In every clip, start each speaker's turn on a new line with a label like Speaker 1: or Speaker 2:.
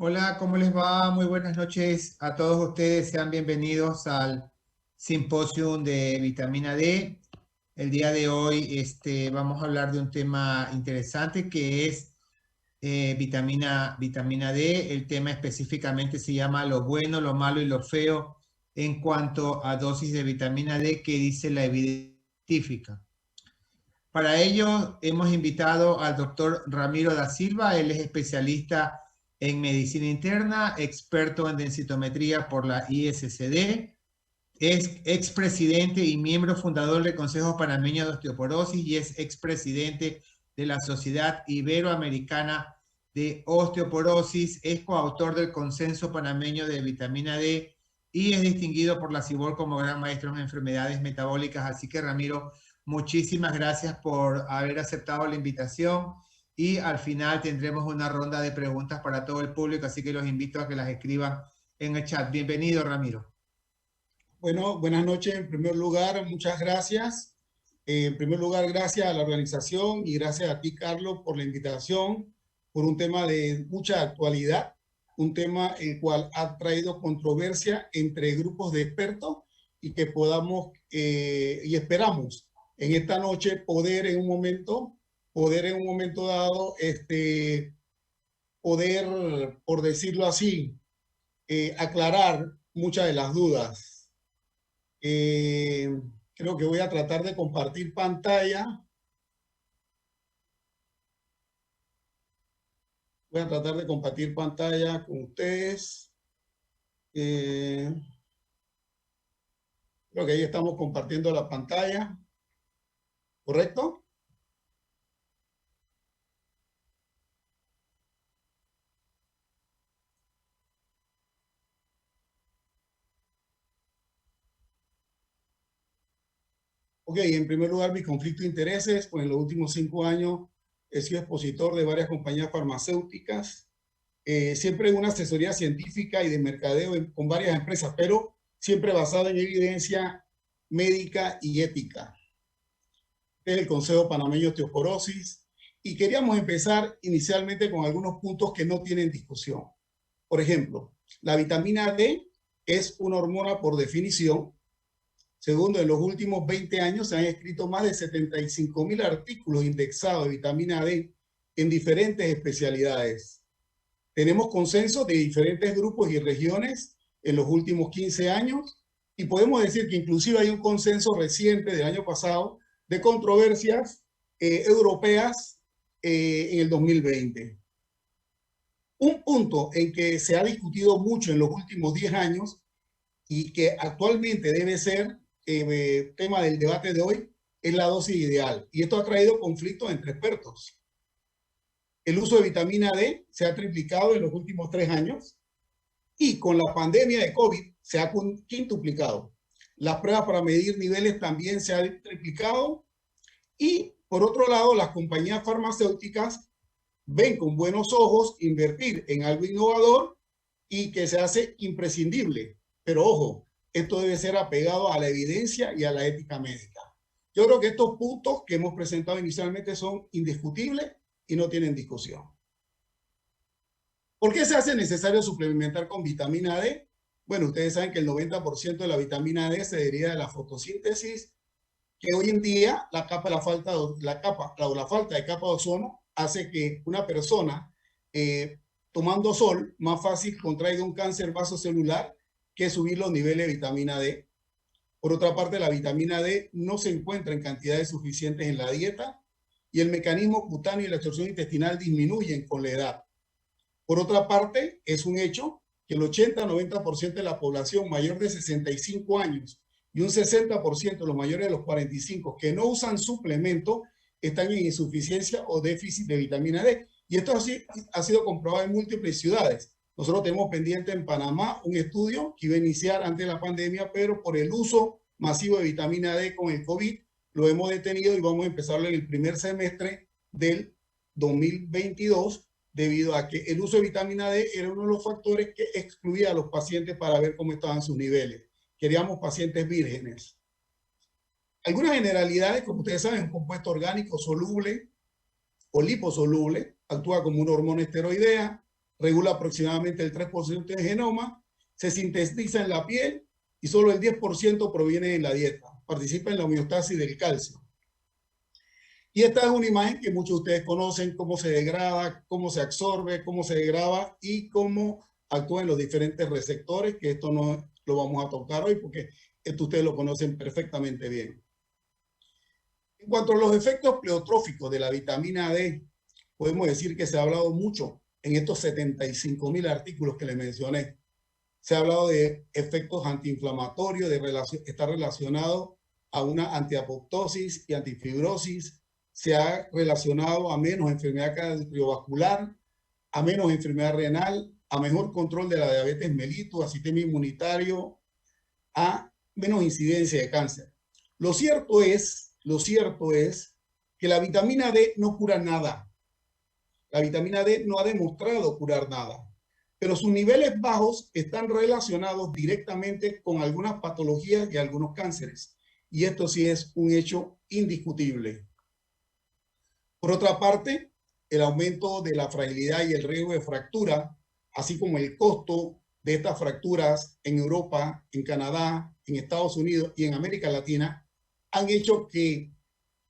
Speaker 1: Hola, ¿cómo les va? Muy buenas noches a todos ustedes. Sean bienvenidos al simposium de vitamina D. El día de hoy vamos a hablar de un tema interesante que es vitamina D. El tema específicamente se llama lo bueno, lo malo y lo feo en cuanto a dosis de vitamina D que dice la evidencia científica. Para ello hemos invitado al doctor Ramiro da Silva. Él es especialista en medicina interna, experto en densitometría por la ISCD, es expresidente y miembro fundador del Consejo Panameño de Osteoporosis y es expresidente de la Sociedad Iberoamericana de Osteoporosis, es coautor del Consenso Panameño de Vitamina D y es distinguido por la CIBOL como gran maestro en enfermedades metabólicas. Así que, Ramiro, muchísimas gracias por haber aceptado la invitación y al final tendremos una ronda de preguntas para todo el público, así que los invito a que las escriban en el chat. Bienvenido, Ramiro.
Speaker 2: Bueno, buenas noches. En primer lugar, muchas gracias. En primer lugar, gracias a la organización y gracias a ti, Carlos, por la invitación, por un tema de mucha actualidad, un tema el cual ha traído controversia entre grupos de expertos y que podamos y esperamos en esta noche poder en un momento dado, poder, por decirlo así, aclarar muchas de las dudas. Eh, Creo que voy a tratar de compartir pantalla. Voy a tratar de compartir pantalla con ustedes. Creo que ahí estamos compartiendo la pantalla. ¿Correcto? Ok, en primer lugar, mi conflicto de intereses, pues en los últimos 5 años he sido expositor de varias compañías farmacéuticas, siempre en una asesoría científica y de mercadeo con varias empresas, pero siempre basado en evidencia médica y ética. Este es el Consejo Panameño de Osteoporosis y queríamos empezar inicialmente con algunos puntos que no tienen discusión. Por ejemplo, la vitamina D es una hormona por definición. Segundo, en los últimos 20 años se han escrito más de 75.000 artículos indexados de vitamina D en diferentes especialidades. Tenemos consenso de diferentes grupos y regiones en los últimos 15 años y podemos decir que inclusive hay un consenso reciente del año pasado de controversias europeas en el 2020. Un punto en que se ha discutido mucho en los últimos 10 años y que actualmente debe ser tema del debate de hoy es la dosis ideal. Y esto ha traído conflictos entre expertos. El uso de vitamina D se ha triplicado en los últimos 3 años y con la pandemia de COVID se ha quintuplicado. Las pruebas para medir niveles también se han triplicado y por otro lado las compañías farmacéuticas ven con buenos ojos invertir en algo innovador y que se hace imprescindible. Pero ojo, esto debe ser apegado a la evidencia y a la ética médica. Yo creo que estos puntos que hemos presentado inicialmente son indiscutibles y no tienen discusión. ¿Por qué se hace necesario suplementar con vitamina D? Bueno, ustedes saben que el 90% de la vitamina D se deriva de la fotosíntesis, que hoy en día la falta de capa de ozono hace que una persona tomando sol más fácil contraiga un cáncer vasocelular que subir los niveles de vitamina D. Por otra parte, la vitamina D no se encuentra en cantidades suficientes en la dieta y el mecanismo cutáneo y la absorción intestinal disminuyen con la edad. Por otra parte, es un hecho que el 80-90% de la población mayor de 65 años y un 60% de los mayores de los 45 que no usan suplemento están en insuficiencia o déficit de vitamina D. Y esto ha sido comprobado en múltiples ciudades. Nosotros tenemos pendiente en Panamá un estudio que iba a iniciar antes de la pandemia, pero por el uso masivo de vitamina D con el COVID, lo hemos detenido y vamos a empezarlo en el primer semestre del 2022, debido a que el uso de vitamina D era uno de los factores que excluía a los pacientes para ver cómo estaban sus niveles. Queríamos pacientes vírgenes. Algunas generalidades, como ustedes saben, es un compuesto orgánico soluble o liposoluble, actúa como una hormona esteroidea, regula aproximadamente el 3% del genoma, se sintetiza en la piel y solo el 10% proviene de la dieta. Participa en la homeostasis del calcio. Y esta es una imagen que muchos de ustedes conocen, cómo se degrada, cómo se absorbe, cómo se degrada y cómo actúan los diferentes receptores, que esto no lo vamos a tocar hoy porque esto ustedes lo conocen perfectamente bien. En cuanto a los efectos pleotróficos de la vitamina D, podemos decir que se ha hablado mucho en estos 75.000 artículos que les mencioné. Se ha hablado de efectos antiinflamatorios, está relacionado a una antiapoptosis y antifibrosis. Se ha relacionado a menos enfermedad cardiovascular, a menos enfermedad renal, a mejor control de la diabetes mellitus, a sistema inmunitario, a menos incidencia de cáncer. Lo cierto es que la vitamina D no cura nada. La vitamina D no ha demostrado curar nada, pero sus niveles bajos están relacionados directamente con algunas patologías y algunos cánceres. Y esto sí es un hecho indiscutible. Por otra parte, el aumento de la fragilidad y el riesgo de fractura, así como el costo de estas fracturas en Europa, en Canadá, en Estados Unidos y en América Latina, han hecho que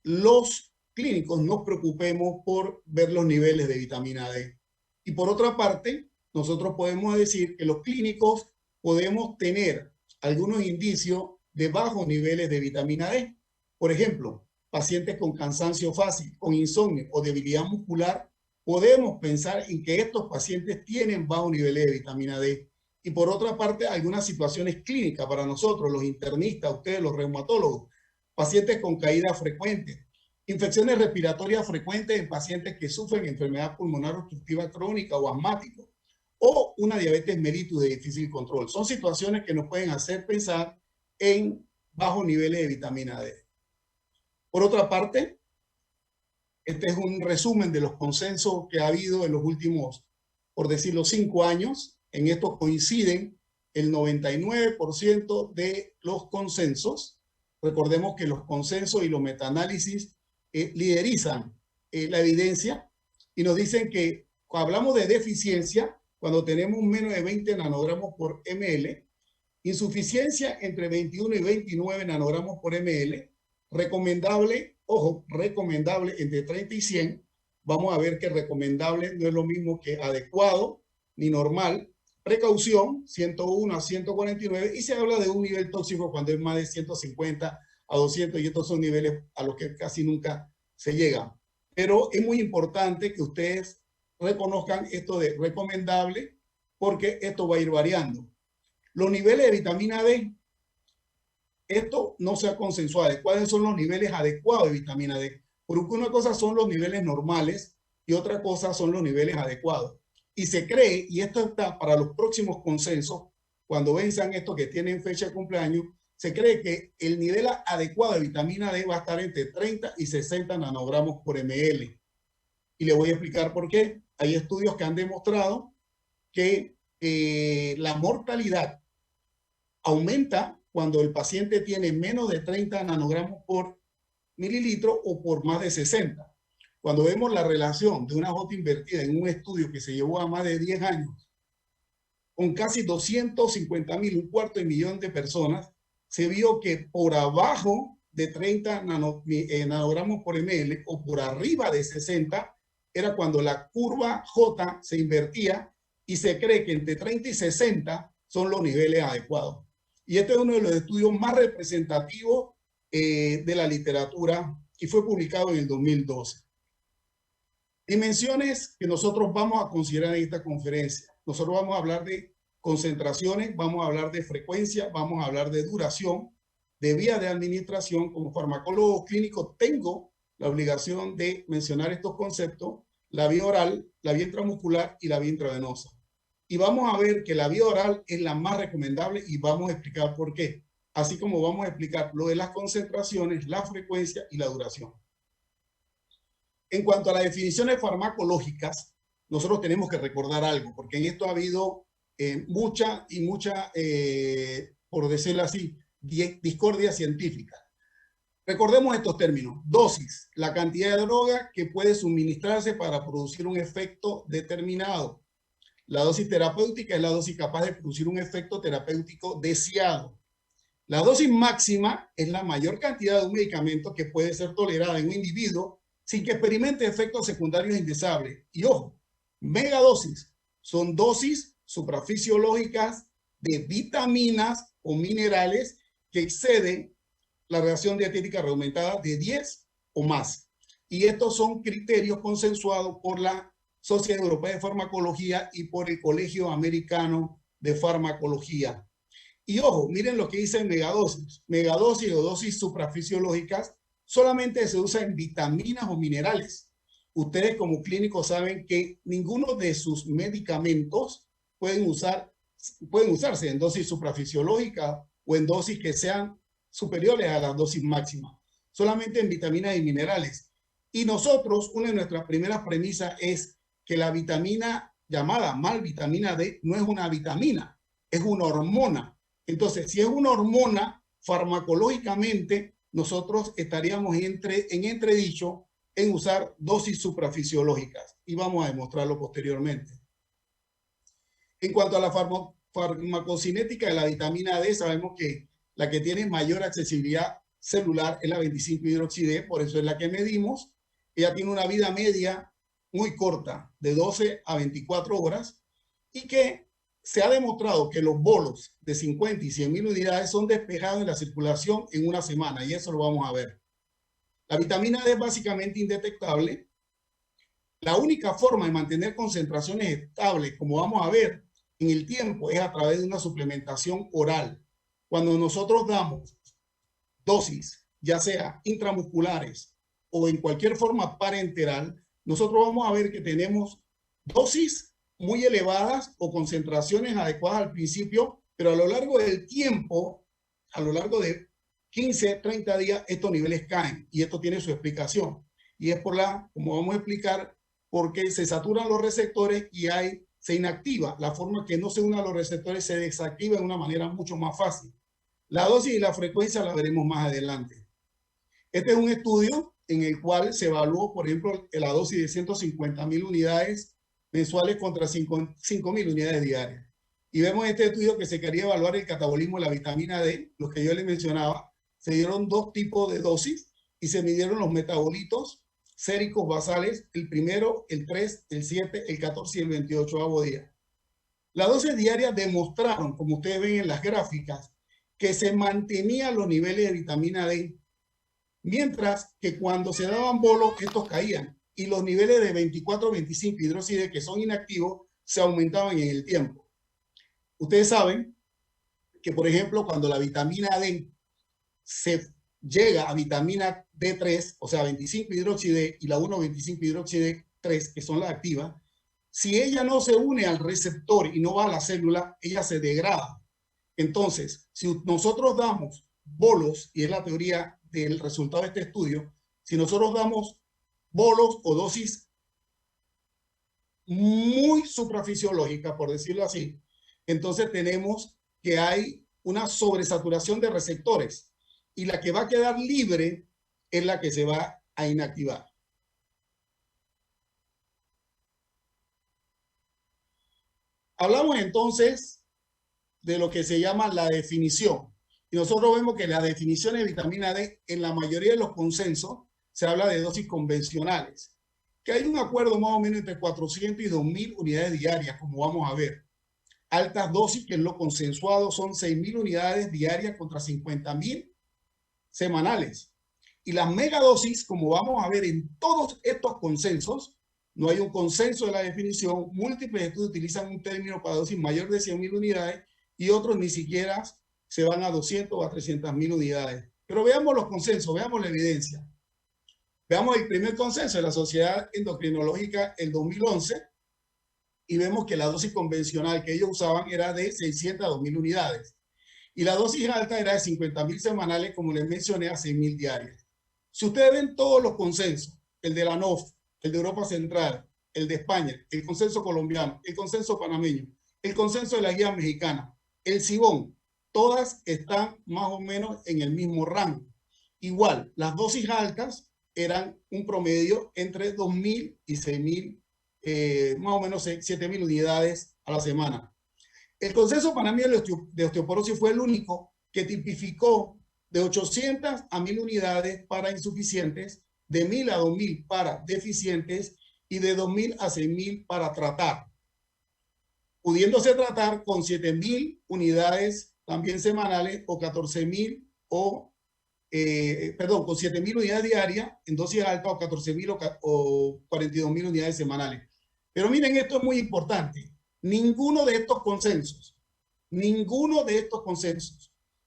Speaker 2: los clínicos nos preocupemos por ver los niveles de vitamina D. Y por otra parte, nosotros podemos decir que los clínicos podemos tener algunos indicios de bajos niveles de vitamina D. Por ejemplo, pacientes con cansancio fácil, con insomnio o debilidad muscular, podemos pensar en que estos pacientes tienen bajos niveles de vitamina D. Y por otra parte, algunas situaciones clínicas para nosotros, los internistas, ustedes, los reumatólogos, pacientes con caída frecuente, infecciones respiratorias frecuentes en pacientes que sufren enfermedad pulmonar obstructiva crónica o asmático, o una diabetes mellitus de difícil control. Son situaciones que nos pueden hacer pensar en bajos niveles de vitamina D. Por otra parte, este es un resumen de los consensos que ha habido en los últimos, por decirlo, 5 años. En esto coinciden el 99% de los consensos. Recordemos que los consensos y los metaanálisis liderizan la evidencia y nos dicen que cuando hablamos de deficiencia, cuando tenemos menos de 20 nanogramos por ml, insuficiencia entre 21 y 29 nanogramos por ml, recomendable, ojo, recomendable entre 30 y 100, vamos a ver que recomendable no es lo mismo que adecuado ni normal, precaución 101 a 149 y se habla de un nivel tóxico cuando es más de 150 a 200 y estos son niveles a los que casi nunca se llega. Pero es muy importante que ustedes reconozcan esto de recomendable porque esto va a ir variando. Los niveles de vitamina D, esto no se ha consensuado. ¿Cuáles son los niveles adecuados de vitamina D? Porque una cosa son los niveles normales y otra cosa son los niveles adecuados. Y se cree, y esto está para los próximos consensos, cuando venzan estos que tienen fecha de cumpleaños, se cree que el nivel adecuado de vitamina D va a estar entre 30 y 60 nanogramos por ml. Y le voy a explicar por qué. Hay estudios que han demostrado que la mortalidad aumenta cuando el paciente tiene menos de 30 nanogramos por mililitro o por más de 60. Cuando vemos la relación de una J invertida en un estudio que se llevó a más de 10 años, con casi 250.000, un cuarto de millón de personas, se vio que por abajo de 30 nanogramos por ml o por arriba de 60 era cuando la curva J se invertía y se cree que entre 30 y 60 son los niveles adecuados. Y este es uno de los estudios más representativos de la literatura y fue publicado en el 2012. Dimensiones que nosotros vamos a considerar en esta conferencia. Nosotros vamos a hablar de concentraciones, vamos a hablar de frecuencia, vamos a hablar de duración, de vía de administración. Como farmacólogo clínico tengo la obligación de mencionar estos conceptos, la vía oral, la vía intramuscular y la vía intravenosa. Y vamos a ver que la vía oral es la más recomendable y vamos a explicar por qué. Así como vamos a explicar lo de las concentraciones, la frecuencia y la duración. En cuanto a las definiciones farmacológicas, nosotros tenemos que recordar algo, porque en esto ha habido mucha, por decirlo así, discordia científica. Recordemos estos términos. Dosis, la cantidad de droga que puede suministrarse para producir un efecto determinado. La dosis terapéutica es la dosis capaz de producir un efecto terapéutico deseado. La dosis máxima es la mayor cantidad de un medicamento que puede ser tolerada en un individuo sin que experimente efectos secundarios indeseables. Y ojo, megadosis son dosis suprafisiológicas de vitaminas o minerales que exceden la reacción dietética reglamentada de 10 o más. Y estos son criterios consensuados por la Sociedad Europea de Farmacología y por el Colegio Americano de Farmacología. Y ojo, miren lo que dice megadosis. Megadosis o dosis suprafisiológicas solamente se usa en vitaminas o minerales. Ustedes como clínicos saben que ninguno de sus medicamentos pueden usarse en dosis suprafisiológica o en dosis que sean superiores a la dosis máxima. Solamente en vitaminas y minerales. Y nosotros, una de nuestras primeras premisas es que la vitamina llamada mal vitamina D no es una vitamina, es una hormona. Entonces, si es una hormona, farmacológicamente, nosotros estaríamos en entredicho en usar dosis suprafisiológicas. Y vamos a demostrarlo posteriormente. En cuanto a la farmacocinética de la vitamina D, sabemos que la que tiene mayor accesibilidad celular es la 25-hidroxi-D, por eso es la que medimos. Ella tiene una vida media muy corta, de 12 a 24 horas, y que se ha demostrado que los bolos de 50 y 100.000 unidades son despejados en la circulación en una semana, y eso lo vamos a ver. La vitamina D es básicamente indetectable. La única forma de mantener concentraciones estables, como vamos a ver en el tiempo, es a través de una suplementación oral. Cuando nosotros damos dosis, ya sea intramusculares o en cualquier forma parenteral, nosotros vamos a ver que tenemos dosis muy elevadas o concentraciones adecuadas al principio, pero a lo largo del tiempo, a lo largo de 15, 30 días, estos niveles caen y esto tiene su explicación. Y es como vamos a explicar, porque se saturan los receptores y se inactiva. La forma que no se unan los receptores se desactiva de una manera mucho más fácil. La dosis y la frecuencia la veremos más adelante. Este es un estudio en el cual se evaluó, por ejemplo, la dosis de 150.000 unidades mensuales contra 5.000 unidades diarias. Y vemos en este estudio que se quería evaluar el catabolismo de la vitamina D, lo que yo les mencionaba. Se dieron dos tipos de dosis y se midieron los metabolitos séricos basales, el primero, el 3, el 7, el 14 y el 28º día. Las dosis diarias demostraron, como ustedes ven en las gráficas, que se mantenían los niveles de vitamina D, mientras que cuando se daban bolos, estos caían y los niveles de 24-25 hidroxide, que son inactivos, se aumentaban en el tiempo. Ustedes saben que, por ejemplo, cuando la vitamina D se llega a vitamina D3, o sea, 25 hidroxide y la 1,25 hidroxide 3, que son las activas, si ella no se une al receptor y no va a la célula, ella se degrada. Entonces, si nosotros damos bolos, y es la teoría del resultado de este estudio, si nosotros damos bolos o dosis muy suprafisiológicas, por decirlo así, entonces tenemos que hay una sobresaturación de receptores y la que va a quedar libre es la que se va a inactivar. Hablamos entonces de lo que se llama la definición. Y nosotros vemos que la definición de vitamina D, en la mayoría de los consensos, se habla de dosis convencionales, que hay un acuerdo más o menos entre 400 y 2.000 unidades diarias, como vamos a ver. Altas dosis, que es lo consensuado, son 6.000 unidades diarias contra 50.000 semanales. Y las megadosis, como vamos a ver en todos estos consensos, no hay un consenso de la definición. Múltiples estudios utilizan un término para dosis mayor de 100.000 unidades y otros ni siquiera se van a 200 o a 300.000 unidades. Pero veamos los consensos, veamos la evidencia. Veamos el primer consenso de la Sociedad Endocrinológica el 2011 y vemos que la dosis convencional que ellos usaban era de 600 a 2.000 unidades. Y la dosis alta era de 50.000 semanales, como les mencioné, a 6.000 diarias. Si ustedes ven todos los consensos, el de la NOF, el de Europa Central, el de España, el consenso colombiano, el consenso panameño, el consenso de la guía mexicana, el CIBON, todas están más o menos en el mismo rango. Igual, las dosis altas eran un promedio entre 2.000 y 6.000, más o menos 7.000 unidades a la semana. El Consenso Panameño de Osteoporosis fue el único que tipificó de 800 a 1000 unidades para insuficientes, de 1000 a 2000 para deficientes y de 2000 a 6000 para tratar, pudiéndose tratar con 7000 unidades también semanales o 14000 con 7000 unidades diarias en dosis alta o 14000 o 42000 unidades semanales. Pero miren, esto es muy importante. Ninguno de estos consensos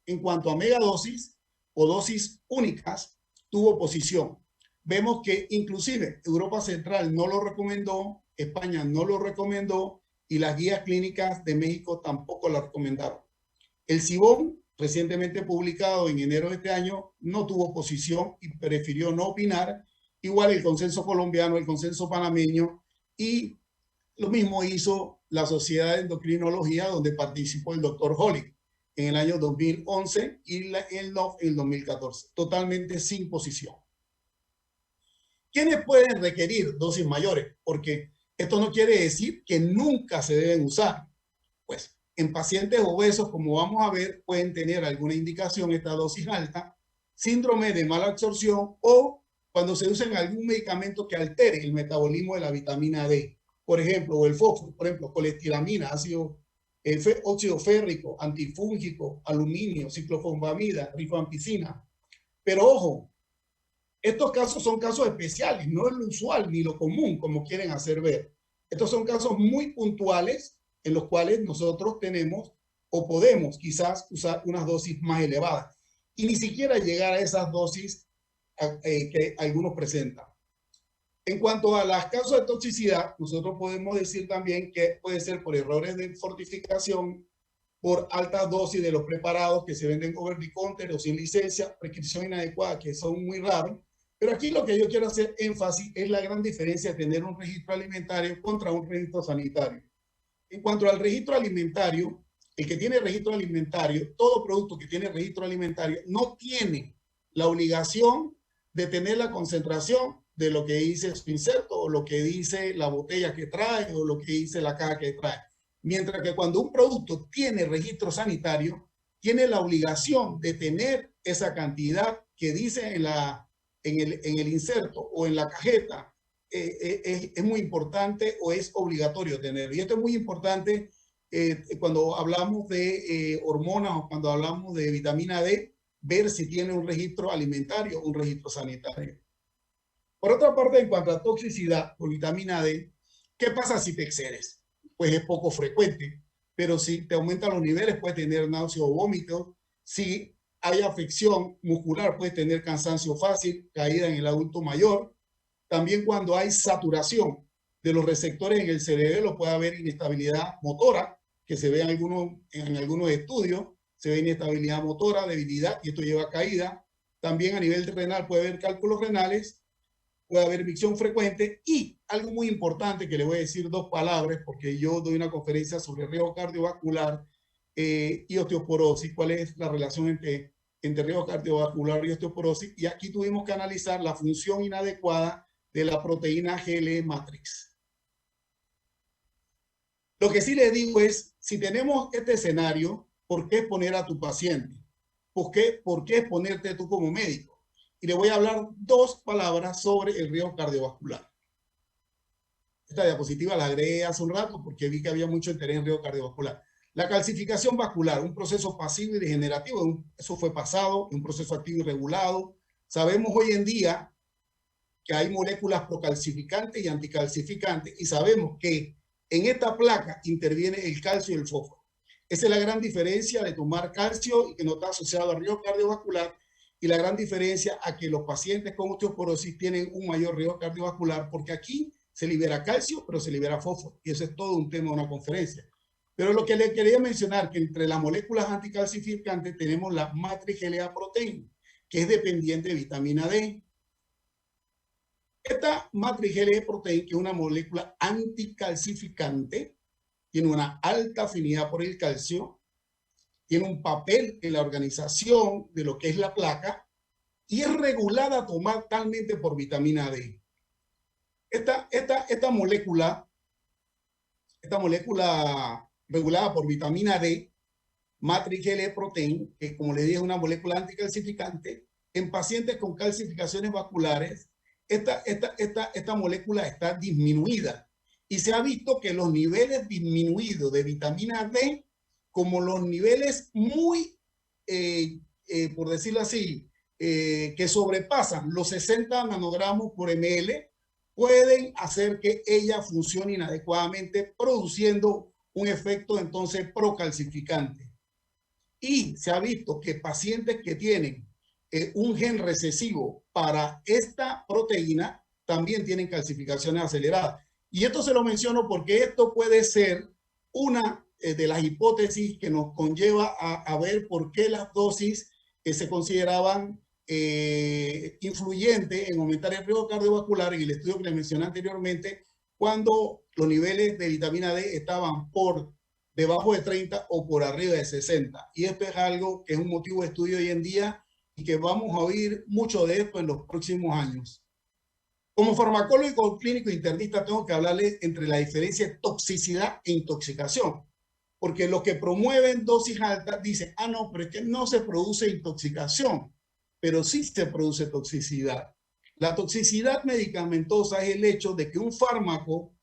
Speaker 2: en cuanto a megadosis o dosis únicas tuvo oposición. Vemos que inclusive Europa Central no lo recomendó, España no lo recomendó y las guías clínicas de México tampoco la recomendaron. El CIBON, recientemente publicado en enero de este año, no tuvo oposición y prefirió no opinar. Igual el consenso colombiano, el consenso panameño, y lo mismo hizo la Sociedad de Endocrinología, donde participó el doctor Holly en el año 2011 y el NOF en el 2014, totalmente sin posición. ¿Quiénes pueden requerir dosis mayores? Porque esto no quiere decir que nunca se deben usar. Pues en pacientes obesos, como vamos a ver, pueden tener alguna indicación esta dosis alta, síndrome de mala absorción o cuando se usen algún medicamento que altere el metabolismo de la vitamina D. Por ejemplo, o el fósforo, por ejemplo, colestiramina, óxido férrico, antifúngico, aluminio, ciclofosfamida, rifampicina. Pero ojo, estos casos son casos especiales, no es lo usual ni lo común, como quieren hacer ver. Estos son casos muy puntuales en los cuales nosotros tenemos o podemos quizás usar unas dosis más elevadas y ni siquiera llegar a esas dosis que algunos presentan. En cuanto a los casos de toxicidad, nosotros podemos decir también que puede ser por errores de fortificación, por altas dosis de los preparados que se venden over the counter o sin licencia, prescripción inadecuada, que son muy raros. Pero aquí lo que yo quiero hacer énfasis es la gran diferencia de tener un registro alimentario contra un registro sanitario. En cuanto al registro alimentario, el que tiene registro alimentario, todo producto que tiene registro alimentario no tiene la obligación de tener la concentración de lo que dice su inserto o lo que dice la botella que trae o lo que dice la caja que trae. Mientras que cuando un producto tiene registro sanitario, tiene la obligación de tener esa cantidad que dice en el inserto o en la cajeta. Es muy importante o es obligatorio tenerlo. Y esto es muy importante cuando hablamos de hormonas o cuando hablamos de vitamina D, ver si tiene un registro alimentario o un registro sanitario. Por otra parte, en cuanto a toxicidad por vitamina D, ¿qué pasa si te excedes? Pues es poco frecuente, pero si te aumentan los niveles puedes tener náusea o vómito. Si hay afección muscular puedes tener cansancio fácil, caída en el adulto mayor. También cuando hay saturación de los receptores en el cerebelo puede haber inestabilidad motora, que se ve en algunos estudios, se ve inestabilidad motora, debilidad, y esto lleva a caída. También a nivel renal puede haber cálculos renales, puede haber micción frecuente y algo muy importante que le voy a decir dos palabras porque yo doy una conferencia sobre riesgo cardiovascular y osteoporosis, cuál es la relación entre riesgo cardiovascular y osteoporosis, y aquí tuvimos que analizar la función inadecuada de la proteína GLE matrix. Lo que sí les digo es, si tenemos este escenario, ¿por qué exponer a tu paciente? ¿Por qué exponerte tú como médico? Y le voy a hablar dos palabras sobre el riesgo cardiovascular. Esta diapositiva la agregué hace un rato porque vi que había mucho interés en riesgo cardiovascular. La calcificación vascular, un proceso pasivo y degenerativo, eso fue pasado, un proceso activo y regulado. Sabemos hoy en día que hay moléculas procalcificantes y anticalcificantes y sabemos que en esta placa interviene el calcio y el fósforo. Esa es la gran diferencia de tomar calcio y que no está asociado al riesgo cardiovascular, y la gran diferencia a que los pacientes con osteoporosis tienen un mayor riesgo cardiovascular, porque aquí se libera calcio, pero se libera fósforo, y eso es todo un tema de una conferencia. Pero lo que le quería mencionar, que entre las moléculas anticalcificantes tenemos la matrix GLA proteína, que es dependiente de vitamina D. Esta matrix GLA proteína, que es una molécula anticalcificante, tiene una alta afinidad por el calcio, tiene un papel en la organización de lo que es la placa y es regulada totalmente por vitamina D. Esta molécula esta molécula regulada por vitamina D, Matrix L-protein, que como le dije es una molécula anticalcificante, en pacientes con calcificaciones vasculares, esta molécula está disminuida y se ha visto que los niveles disminuidos de vitamina D, como los niveles muy, por decirlo así, que sobrepasan los 60 nanogramos por ml, pueden hacer que ella funcione inadecuadamente, produciendo un efecto entonces procalcificante. Y se ha visto que pacientes que tienen un gen recesivo para esta proteína también tienen calcificaciones aceleradas. Y esto se lo menciono porque esto puede ser una de las hipótesis que nos conlleva a ver por qué las dosis que se consideraban influyentes en aumentar el riesgo cardiovascular en el estudio que les mencioné anteriormente, cuando los niveles de vitamina D estaban por debajo de 30 o por arriba de 60. Y esto es algo que es un motivo de estudio hoy en día y que vamos a oír mucho de esto en los próximos años. Como farmacólogo clínico internista tengo que hablarles entre la diferencia de toxicidad e intoxicación, porque los que promueven dosis altas dicen, ah, no, pero es que no se produce intoxicación, pero sí se produce toxicidad. La toxicidad medicamentosa es el hecho de que un fármaco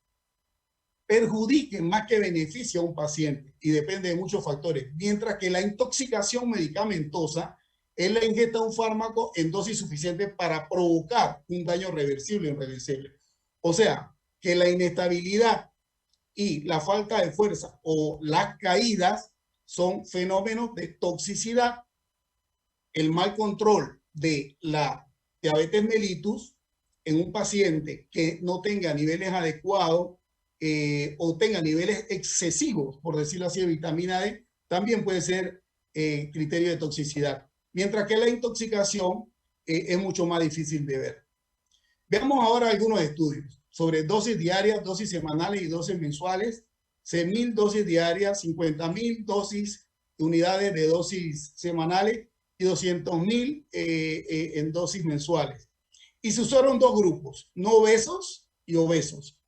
Speaker 2: perjudique más que beneficie a un paciente y depende de muchos factores, mientras que la intoxicación medicamentosa es la ingesta de un fármaco en dosis suficiente para provocar un daño reversible o irreversible. O sea, que la inestabilidad y la falta de fuerza o las caídas son fenómenos de toxicidad. El mal control de la diabetes mellitus en un paciente que no tenga niveles adecuados o tenga niveles excesivos, por decirlo así, de vitamina D, también puede ser criterio de toxicidad. Mientras que la intoxicación es mucho más difícil de ver. Veamos ahora algunos estudios sobre dosis diarias, dosis semanales y dosis mensuales, 100.000 dosis diarias, 50.000 dosis, unidades de dosis semanales y 200.000 en dosis mensuales. Y se usaron dos grupos, no obesos y obesos.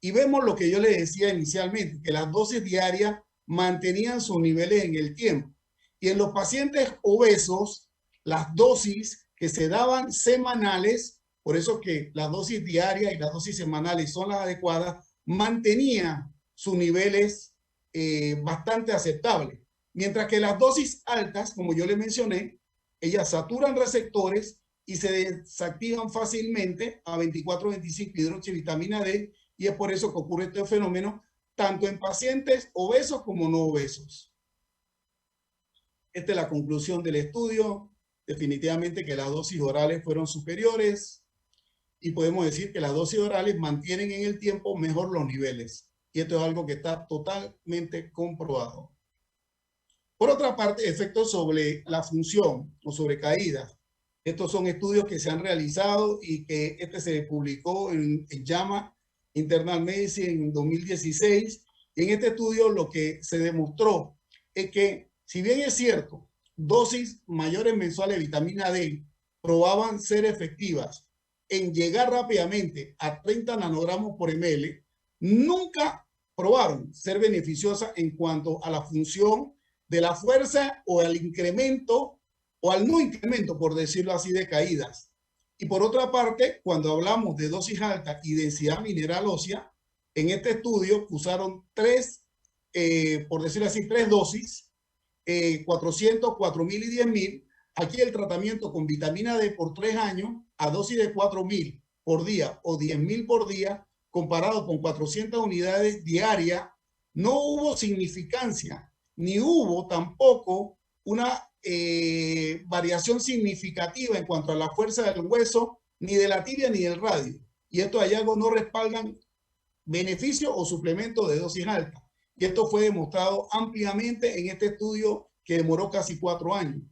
Speaker 2: Y vemos lo que yo les decía inicialmente, que las dosis diarias mantenían sus niveles en el tiempo. Y en los pacientes obesos, las dosis que se daban semanales, por eso que las dosis diarias y las dosis semanales son las adecuadas, mantenían sus niveles bastante aceptables. Mientras que las dosis altas, como yo les mencioné, ellas saturan receptores y se desactivan fácilmente a 24-25 hidroxivitamina D, y es por eso que ocurre este fenómeno tanto en pacientes obesos como no obesos. Esta es la conclusión del estudio. Definitivamente que las dosis orales fueron superiores y podemos decir que las dosis orales mantienen en el tiempo mejor los niveles. Y esto es algo que está totalmente comprobado. Por otra parte, efectos sobre la función o sobre caídas. Estos son estudios que se han realizado y que se publicó en JAMA Internal Medicine en 2016. Y en este estudio lo que se demostró es que, si bien es cierto, dosis mayores mensuales de vitamina D probaban ser efectivas en llegar rápidamente a 30 nanogramos por ml, nunca probaron ser beneficiosas en cuanto a la función de la fuerza o al incremento o al no incremento, por decirlo así, de caídas. Y por otra parte, cuando hablamos de dosis alta y densidad mineral ósea, en este estudio usaron por decirlo así, tres dosis, 400, 4.000 y 10.000. Aquí el tratamiento con vitamina D por 3 años a dosis de 4.000 por día o 10.000 por día, comparado con 400 unidades diarias, no hubo significancia, ni hubo tampoco una variación significativa en cuanto a la fuerza del hueso, ni de la tibia ni del radio. Y estos hallazgos no respaldan beneficio o suplemento de dosis alta. Y esto fue demostrado ampliamente en este estudio que demoró casi 4 años.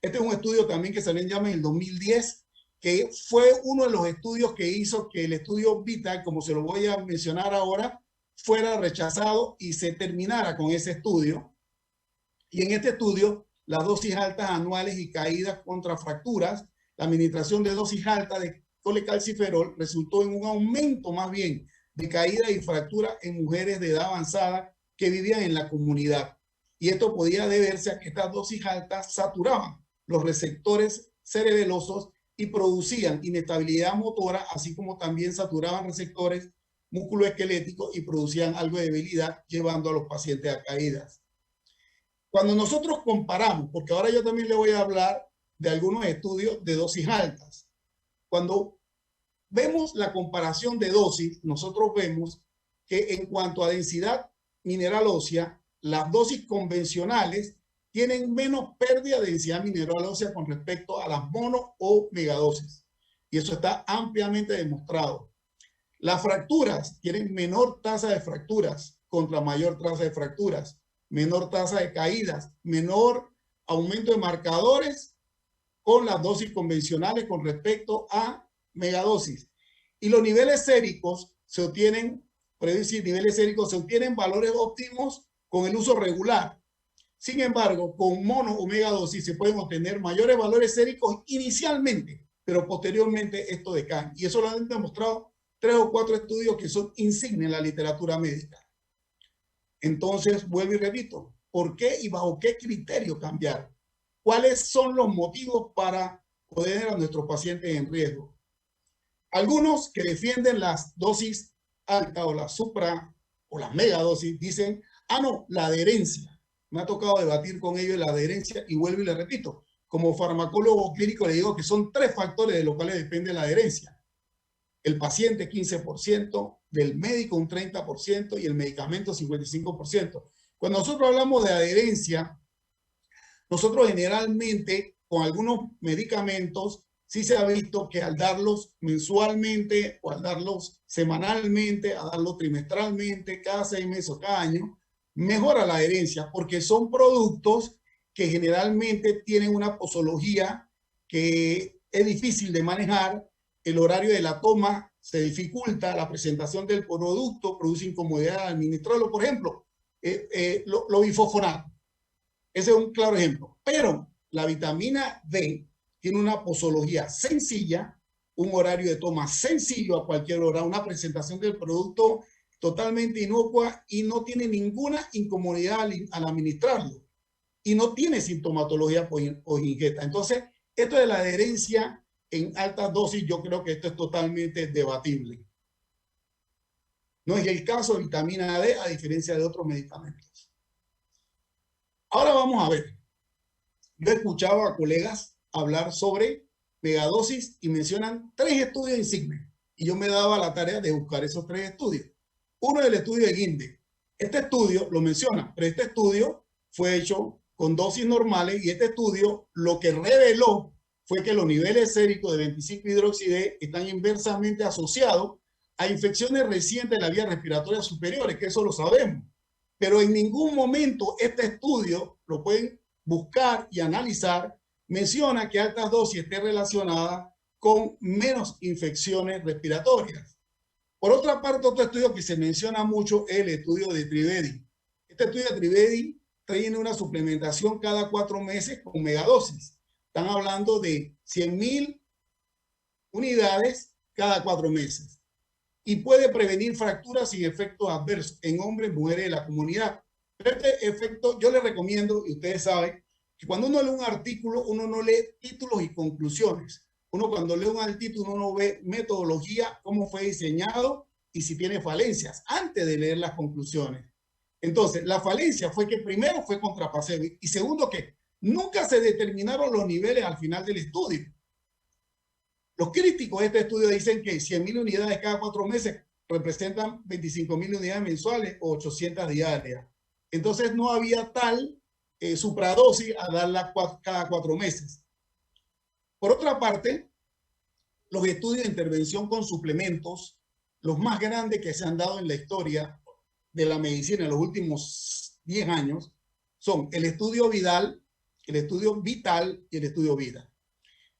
Speaker 2: Este es un estudio también que salió en JAMA en el 2010, que fue uno de los estudios que hizo que el estudio Vital, como se lo voy a mencionar ahora, fuera rechazado y se terminara con ese estudio. Y en este estudio, las dosis altas anuales y caídas contra fracturas, la administración de dosis alta de colecalciferol resultó en un aumento más bien de caída y fractura en mujeres de edad avanzada que vivían en la comunidad. Y esto podía deberse a que estas dosis altas saturaban los receptores cerebelosos y producían inestabilidad motora, así como también saturaban receptores musculoesqueléticos y producían algo de debilidad, llevando a los pacientes a caídas. Cuando nosotros comparamos, porque ahora yo también le voy a hablar de algunos estudios de dosis altas, cuando vemos la comparación de dosis, nosotros vemos que en cuanto a densidad mineral ósea, las dosis convencionales tienen menos pérdida de densidad mineral ósea con respecto a las mono o megadosis. Y eso está ampliamente demostrado. Las fracturas tienen menor tasa de fracturas contra mayor tasa de fracturas, menor tasa de caídas, menor aumento de marcadores con las dosis convencionales con respecto a megadosis. Y los niveles séricos se obtienen, niveles séricos se obtienen valores óptimos con el uso regular. Sin embargo, con mono o megadosis se pueden obtener mayores valores séricos inicialmente, pero posteriormente esto decae. Y eso lo han demostrado 3 o 4 estudios que son insignes en la literatura médica. Entonces, vuelvo y repito, ¿por qué y bajo qué criterio cambiar? ¿Cuáles son los motivos para poner a nuestros pacientes en riesgo? Algunos que defienden las dosis altas o la supra o las megadosis dicen, no, la adherencia. Me ha tocado debatir con ellos la adherencia y vuelvo y le repito, como farmacólogo clínico le digo que son 3 factores de los cuales depende la adherencia. El paciente 15%, del médico un 30% y el medicamento 55%. Cuando nosotros hablamos de adherencia, nosotros generalmente con algunos medicamentos sí se ha visto que al darlos mensualmente o al darlos semanalmente, a darlos trimestralmente, cada 6 meses o cada año, mejora la adherencia porque son productos que generalmente tienen una posología que es difícil de manejar, el horario de la toma se dificulta, la presentación del producto produce incomodidad al administrarlo. Por ejemplo, los bifosfonatos. Ese es un claro ejemplo. Pero la vitamina D tiene una posología sencilla, un horario de toma sencillo a cualquier hora, una presentación del producto totalmente inocua y no tiene ninguna incomodidad al administrarlo. Y no tiene sintomatología por ingesta. Entonces, esto de la adherencia en altas dosis, yo creo que esto es totalmente debatible. No es el caso de vitamina D, a diferencia de otros medicamentos. Ahora vamos a ver. Yo he escuchado a colegas hablar sobre megadosis y mencionan 3 estudios insignes. Y yo me daba la tarea de buscar esos 3 estudios. Uno es el estudio de Guinde. Este estudio lo menciona, pero este estudio fue hecho con dosis normales y este estudio lo que reveló fue que los niveles séricos de 25-hidroxide están inversamente asociados a infecciones recientes de la vía respiratoria superiores, que eso lo sabemos. Pero en ningún momento este estudio, lo pueden buscar y analizar, menciona que altas dosis esté relacionada con menos infecciones respiratorias. Por otra parte, otro estudio que se menciona mucho es el estudio de Trivedi. Este estudio de Trivedi tiene una suplementación cada 4 meses con megadosis. Están hablando de 100.000 unidades cada 4 meses. Y puede prevenir fracturas sin efectos adversos en hombres y mujeres de la comunidad. Pero este efecto yo les recomiendo, y ustedes saben, que cuando uno lee un artículo, uno no lee títulos y conclusiones. Uno cuando lee un artículo, uno no ve metodología, cómo fue diseñado y si tiene falencias, antes de leer las conclusiones. Entonces, la falencia fue que primero fue contra placebo y segundo que nunca se determinaron los niveles al final del estudio. Los críticos de este estudio dicen que 100.000 unidades cada 4 meses representan 25.000 unidades mensuales o 800 diarias. Entonces no había tal supradosis a darla cada 4 meses. Por otra parte, los estudios de intervención con suplementos, los más grandes que se han dado en la historia de la medicina en los últimos 10 años, son el estudio Vidal, el estudio Vital y el estudio Vida.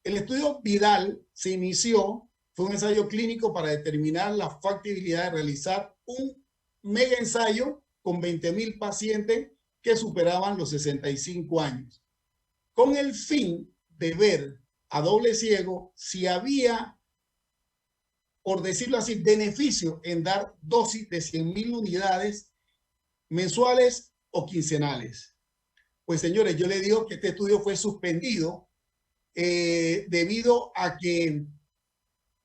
Speaker 2: El estudio Vidal se inició, fue un ensayo clínico para determinar la factibilidad de realizar un mega ensayo con 20.000 pacientes que superaban los 65 años, con el fin de ver a doble ciego si había por decirlo así, beneficio en dar dosis de 100.000 unidades mensuales o quincenales. Pues señores, yo le digo que este estudio fue suspendido debido a que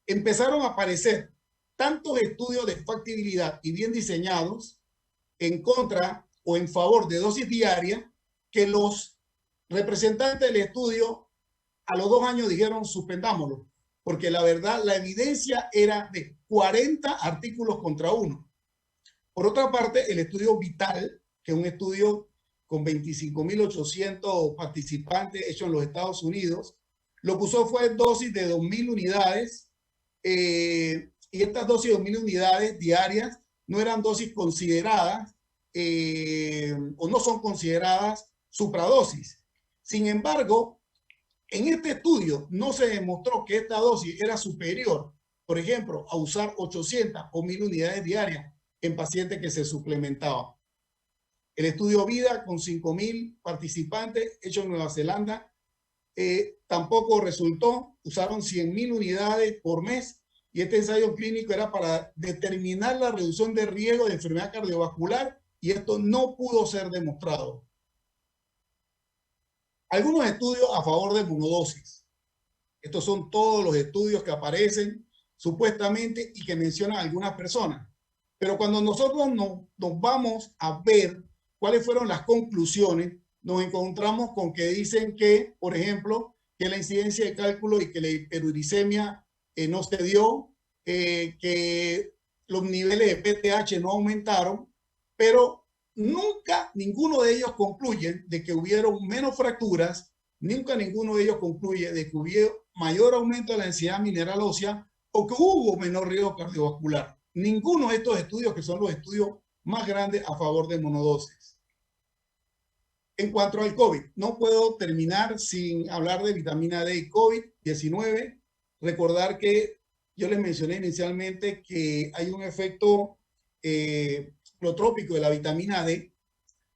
Speaker 2: empezaron a aparecer tantos estudios de factibilidad y bien diseñados en contra o en favor de dosis diaria que los representantes del estudio a los 2 años dijeron suspendámoslo, porque la verdad la evidencia era de 40 artículos contra 1. Por otra parte, el estudio Vital, que es un estudio con 25.800 participantes hecho en los Estados Unidos, lo que usó fue dosis de 2.000 unidades y estas dosis de 2.000 unidades diarias no eran dosis consideradas o no son consideradas supradosis. Sin embargo, en este estudio no se demostró que esta dosis era superior, por ejemplo, a usar 800 o 1.000 unidades diarias en pacientes que se suplementaban. El estudio VIDA con 5.000 participantes hecho en Nueva Zelanda tampoco resultó, usaron 100.000 unidades por mes y este ensayo clínico era para determinar la reducción de riesgo de enfermedad cardiovascular y esto no pudo ser demostrado. Algunos estudios a favor de monodosis. Estos son todos los estudios que aparecen supuestamente y que mencionan a algunas personas. Pero cuando nosotros nos vamos a ver cuáles fueron las conclusiones, nos encontramos con que dicen que, por ejemplo, que la incidencia de cálculo y que la hiperuricemia no se dio, que los niveles de PTH no aumentaron, pero nunca ninguno de ellos concluye de que hubieron menos fracturas, nunca ninguno de ellos concluye de que hubo mayor aumento de la densidad mineral ósea o que hubo menor riesgo cardiovascular. Ninguno de estos estudios, que son los estudios más grandes a favor de monodosis. En cuanto al COVID, no puedo terminar sin hablar de vitamina D y COVID-19. Recordar que yo les mencioné inicialmente que hay un efecto protrópico de la vitamina D.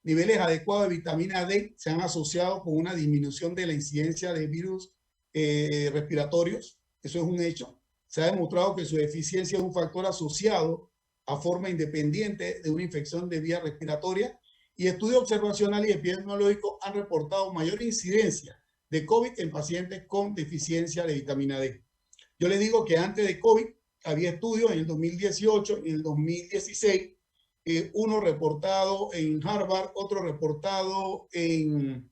Speaker 2: Niveles adecuados de vitamina D se han asociado con una disminución de la incidencia de virus respiratorios. Eso es un hecho. Se ha demostrado que su deficiencia es un factor asociado a forma independiente de una infección de vía respiratoria y estudios observacionales y epidemiológicos han reportado mayor incidencia de COVID en pacientes con deficiencia de vitamina D. Yo les digo que antes de COVID había estudios en el 2018, en el 2016, uno reportado en Harvard, otro reportado en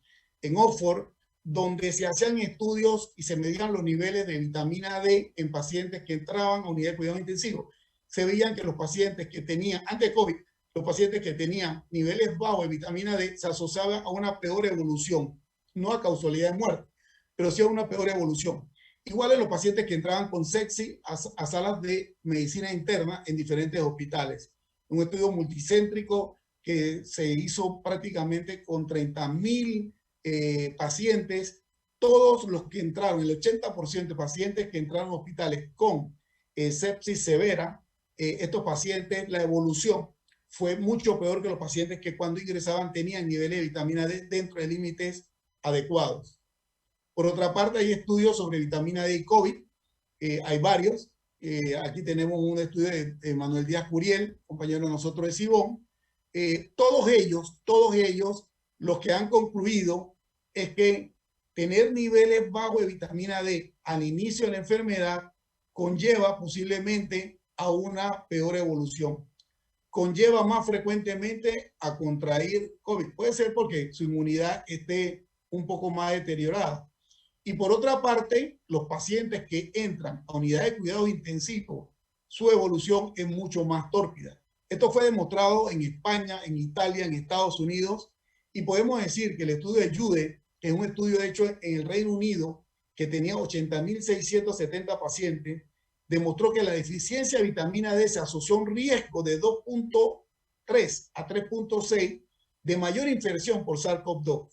Speaker 2: Oxford, donde se hacían estudios y se medían los niveles de vitamina D en pacientes que entraban a unidad de cuidado intensivo. Se veían que los pacientes que tenían, antes de COVID, los pacientes que tenían niveles bajos de vitamina D se asociaban a una peor evolución, no a causalidad de muerte, pero sí a una peor evolución. Igual en los pacientes que entraban con sepsis a salas de medicina interna en diferentes hospitales. Un estudio multicéntrico que se hizo prácticamente con 30.000 pacientes, todos los que entraron, el 80% de pacientes que entraron a hospitales con sepsis severa, estos pacientes, la evolución fue mucho peor que los pacientes que cuando ingresaban tenían niveles de vitamina D dentro de límites adecuados. Por otra parte, hay estudios sobre vitamina D y COVID, hay varios. Aquí tenemos un estudio de Manuel Díaz Curiel, compañero de nosotros de Sibón. Todos ellos, los que han concluido es que tener niveles bajos de vitamina D al inicio de la enfermedad conlleva posiblemente a una peor evolución. Conlleva más frecuentemente a contraer COVID. Puede ser porque su inmunidad esté un poco más deteriorada. Y por otra parte, los pacientes que entran a unidades de cuidados intensivos, su evolución es mucho más tórpida. Esto fue demostrado en España, en Italia, en Estados Unidos, y podemos decir que el estudio de Jude, que es un estudio hecho en el Reino Unido, que tenía 80.670 pacientes, demostró que la deficiencia de vitamina D se asoció a un riesgo de 2.3 a 3.6 de mayor infección por SARS-CoV-2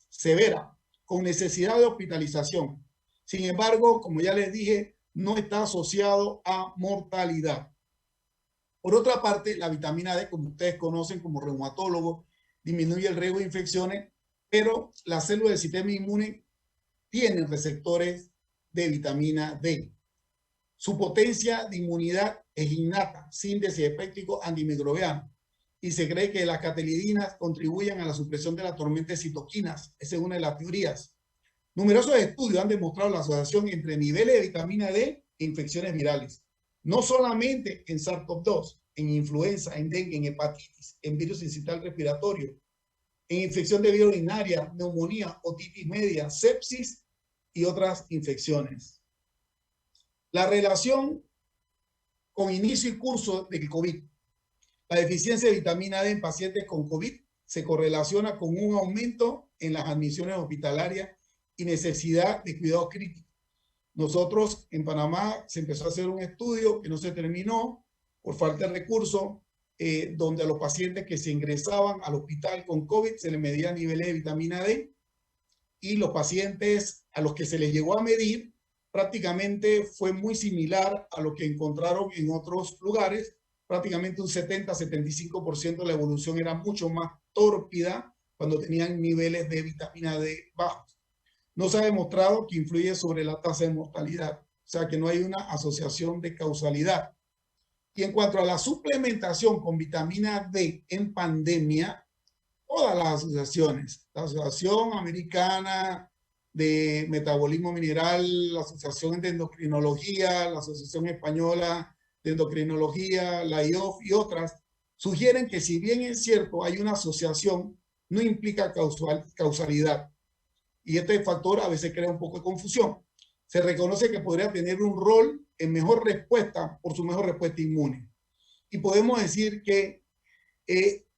Speaker 2: severa, con necesidad de hospitalización. Sin embargo, como ya les dije, no está asociado a mortalidad. Por otra parte, la vitamina D, como ustedes conocen como reumatólogos, disminuye el riesgo de infecciones, pero las células del sistema inmune tienen receptores de vitamina D. Su potencia de inmunidad es innata, sin desinfectico antimicrobiano. Y se cree que las catelidinas contribuyen a la supresión de la tormenta de citoquinas. Esa es una de las teorías. Numerosos estudios han demostrado la asociación entre niveles de vitamina D e infecciones virales. No solamente en SARS-CoV-2, en influenza, en dengue, en hepatitis, en virus incital respiratorio, en infección de vía urinaria, neumonía, otitis media, sepsis y otras infecciones. La relación con inicio y curso del COVID. La deficiencia de vitamina D en pacientes con COVID se correlaciona con un aumento en las admisiones hospitalarias y necesidad de cuidados críticos. Nosotros en Panamá se empezó a hacer un estudio que no se terminó por falta de recursos, donde a los pacientes que se ingresaban al hospital con COVID se les medía niveles de vitamina D, y los pacientes a los que se les llegó a medir prácticamente fue muy similar a lo que encontraron en otros lugares. Prácticamente un 70-75% de la evolución era mucho más tórpida cuando tenían niveles de vitamina D bajos. No se ha demostrado que influye sobre la tasa de mortalidad, o sea que no hay una asociación de causalidad. Y en cuanto a la suplementación con vitamina D en pandemia, todas las asociaciones, la Asociación Americana de Metabolismo Mineral, la Asociación de Endocrinología, la Asociación Española de Endocrinología, la IOF y otras, sugieren que si bien es cierto hay una asociación, no implica causalidad. Y este factor a veces crea un poco de confusión. Se reconoce que podría tener un rol en mejor respuesta por su mejor respuesta inmune. Y podemos decir que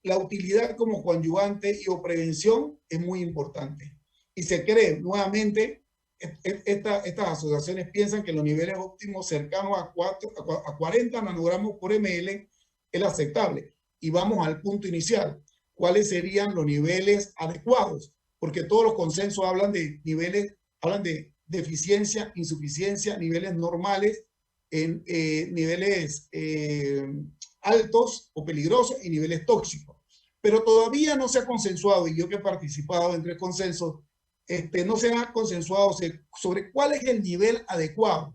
Speaker 2: la utilidad como coadyuvante y o prevención es muy importante. Y se cree, nuevamente, estas asociaciones piensan que los niveles óptimos cercanos a 40 nanogramos por ml es aceptable. Y vamos al punto inicial. ¿Cuáles serían los niveles adecuados? Porque todos los consensos hablan de niveles, hablan de deficiencia, insuficiencia, niveles normales, en niveles altos o peligrosos y niveles tóxicos. Pero todavía no se ha consensuado, y yo que he participado entre consensos, no se ha consensuado sobre cuál es el nivel adecuado.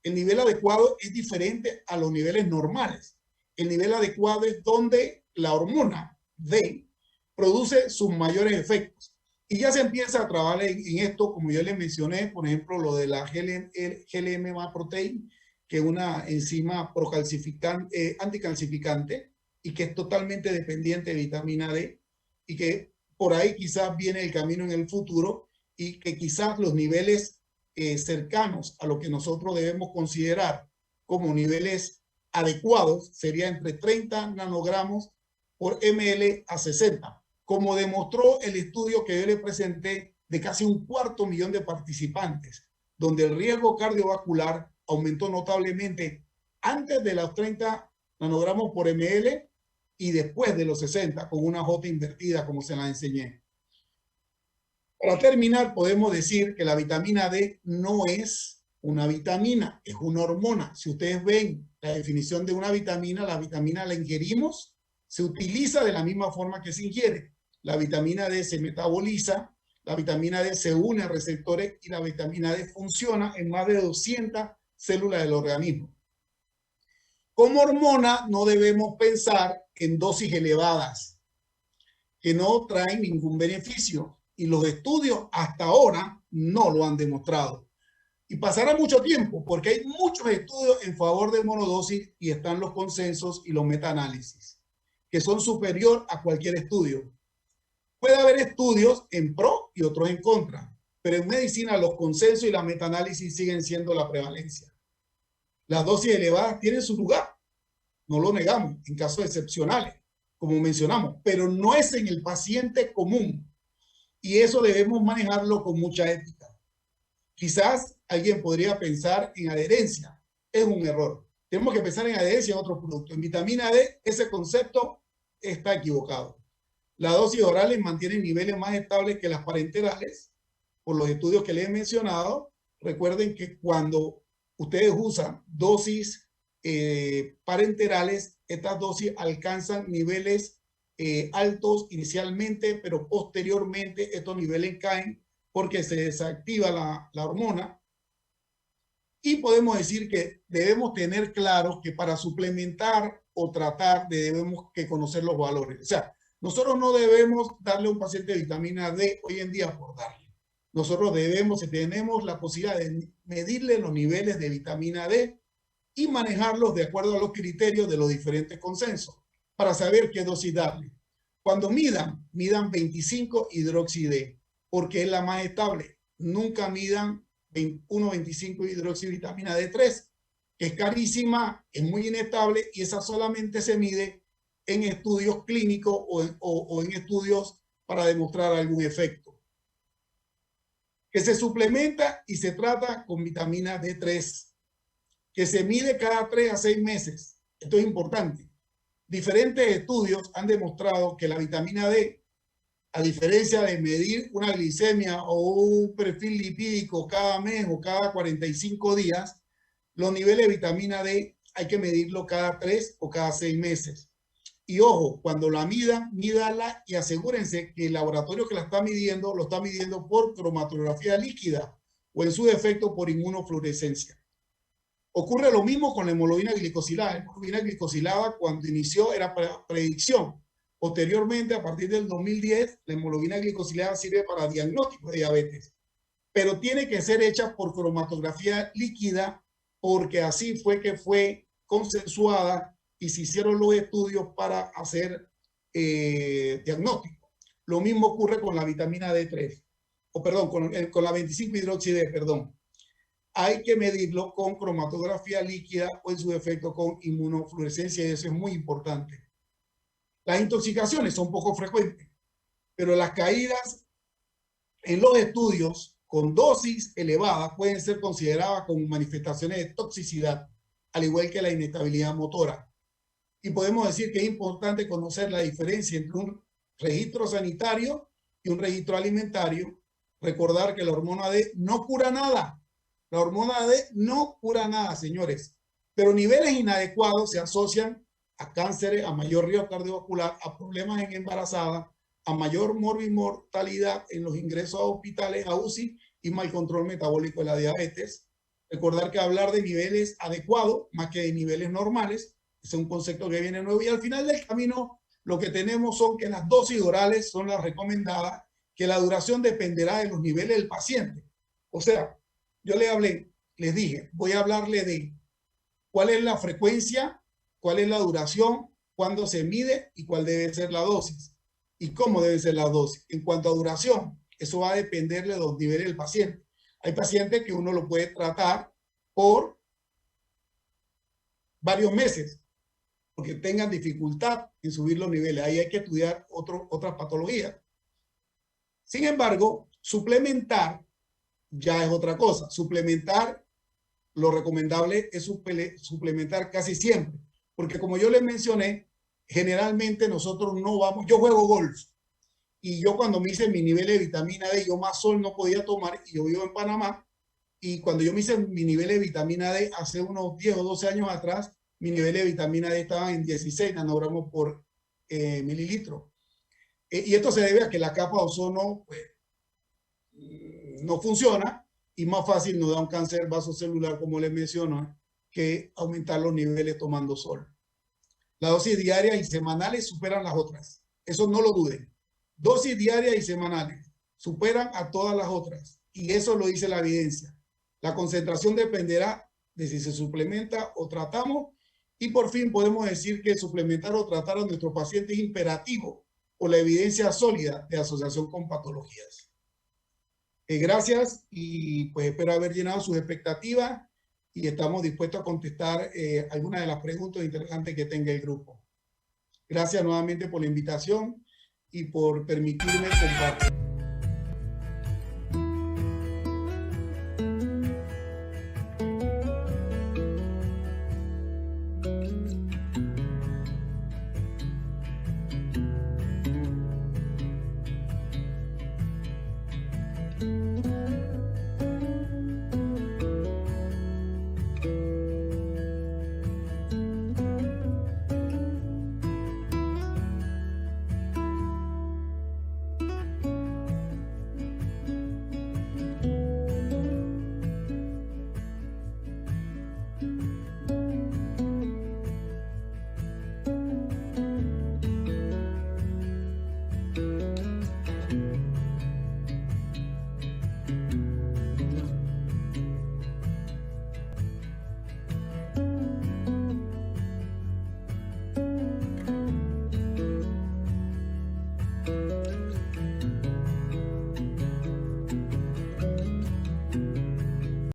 Speaker 2: El nivel adecuado es diferente a los niveles normales. El nivel adecuado es donde la hormona D produce sus mayores efectos. Y ya se empieza a trabajar en esto, como yo les mencioné, por ejemplo, lo de la GLM protein, que es una enzima anticalcificante y que es totalmente dependiente de vitamina D, y que por ahí quizás viene el camino en el futuro, y que quizás los niveles cercanos a lo que nosotros debemos considerar como niveles adecuados sería entre 30 nanogramos por ml a 60, como demostró el estudio que yo le presenté de casi 250.000 de participantes, donde el riesgo cardiovascular aumentó notablemente antes de los 30 nanogramos por ml y después de los 60, con una J invertida, como se la enseñé. Para terminar, podemos decir que la vitamina D no es una vitamina, es una hormona. Si ustedes ven la definición de una vitamina, la vitamina la ingerimos, se utiliza de la misma forma que se ingiere. La vitamina D se metaboliza, la vitamina D se une a receptores y la vitamina D funciona en más de 200 células del organismo. Como hormona no debemos pensar en dosis elevadas que no traen ningún beneficio, y los estudios hasta ahora no lo han demostrado. Y pasará mucho tiempo porque hay muchos estudios en favor de monodosis y están los consensos y los metaanálisis, que son superior a cualquier estudio. Puede haber estudios en pro y otros en contra, pero en medicina los consensos y la metaanálisis siguen siendo la prevalencia. Las dosis elevadas tienen su lugar, no lo negamos, en casos excepcionales, como mencionamos, pero no es en el paciente común. Y eso debemos manejarlo con mucha ética. Quizás alguien podría pensar en adherencia. Es un error. Tenemos que pensar en adherencia a otros productos. En vitamina D, ese concepto está equivocado. Las dosis orales mantienen niveles más estables que las parenterales, por los estudios que les he mencionado. Recuerden que cuando ustedes usan dosis parenterales, estas dosis alcanzan niveles altos inicialmente, pero posteriormente estos niveles caen porque se desactiva la hormona Y podemos decir que debemos tener claro que para suplementar o tratar debemos que conocer los valores. O sea, nosotros no debemos darle a un paciente vitamina D hoy en día por darle. Nosotros debemos, si tenemos la posibilidad de medirle los niveles de vitamina D y manejarlos de acuerdo a los criterios de los diferentes consensos para saber qué dosis darle. Cuando midan 25 hidroxi D, porque es la más estable. Nunca midan 1,25 hidroxivitamina D3, que es carísima, es muy inestable y esa solamente se mide en estudios clínicos o en estudios para demostrar algún efecto. Que se suplementa y se trata con vitamina D3, que se mide cada 3 a 6 meses. Esto es importante. Diferentes estudios han demostrado que la vitamina D, a diferencia de medir una glicemia o un perfil lipídico cada mes o cada 45 días, los niveles de vitamina D hay que medirlo cada 3 o cada 6 meses. Y ojo, cuando la midan, mídala y asegúrense que el laboratorio que la está midiendo lo está midiendo por cromatografía líquida o en su defecto por inmunofluorescencia. Ocurre lo mismo con la hemoglobina glicosilada. La hemoglobina glicosilada cuando inició era predicción. Posteriormente, a partir del 2010, la hemoglobina glicosilada sirve para diagnóstico de diabetes, pero tiene que ser hecha por cromatografía líquida porque así fue que fue consensuada y se hicieron los estudios para hacer diagnóstico. Lo mismo ocurre con la vitamina D3, o perdón, con la 25 hidroxi D, perdón. Hay que medirlo con cromatografía líquida o en su defecto con inmunofluorescencia y eso es muy importante. Las intoxicaciones son poco frecuentes, pero las caídas en los estudios con dosis elevadas pueden ser consideradas como manifestaciones de toxicidad, al igual que la inestabilidad motora. Y podemos decir que es importante conocer la diferencia entre un registro sanitario y un registro alimentario. Recordar que la hormona D no cura nada. La hormona D no cura nada, señores, pero niveles inadecuados se asocian a cánceres, a mayor riesgo cardiovascular, a problemas en embarazadas, a mayor mortalidad en los ingresos a hospitales, a UCI y mal control metabólico de la diabetes. Recordar que hablar de niveles adecuados más que de niveles normales es un concepto que viene nuevo y al final del camino lo que tenemos son que las dosis orales son las recomendadas, que la duración dependerá de los niveles del paciente. O sea, yo les dije, voy a hablarle de cuál es la frecuencia, cuál es la duración, cuándo se mide y cuál debe ser la dosis y cómo debe ser la dosis. En cuanto a duración, eso va a depender de los niveles del paciente. Hay pacientes que uno lo puede tratar por varios meses porque tengan dificultad en subir los niveles. Ahí hay que estudiar otras patologías. Sin embargo, suplementar ya es otra cosa. Suplementar, lo recomendable es suplementar casi siempre. Porque como yo les mencioné, generalmente nosotros no vamos, yo juego golf y yo cuando me hice mi nivel de vitamina D, yo más sol no podía tomar y yo vivo en Panamá y cuando yo me hice mi nivel de vitamina D hace unos 10 o 12 años atrás, mi nivel de vitamina D estaba en 16 nanogramos por mililitro. Y esto se debe a que la capa de ozono pues, no funciona y más fácil nos da un cáncer vasocelular, como les menciono, que aumentar los niveles tomando sol. Las dosis diarias y semanales superan las otras. Eso no lo duden. Dosis diarias y semanales superan a todas las otras. Y eso lo dice la evidencia. La concentración dependerá de si se suplementa o tratamos. Y por fin podemos decir que suplementar o tratar a nuestro paciente es imperativo por la evidencia sólida de asociación con patologías. Gracias y pues espero haber llenado sus expectativas y estamos dispuestos a contestar algunas de las preguntas interesantes que tenga el grupo. Gracias nuevamente por la invitación y por permitirme compartir.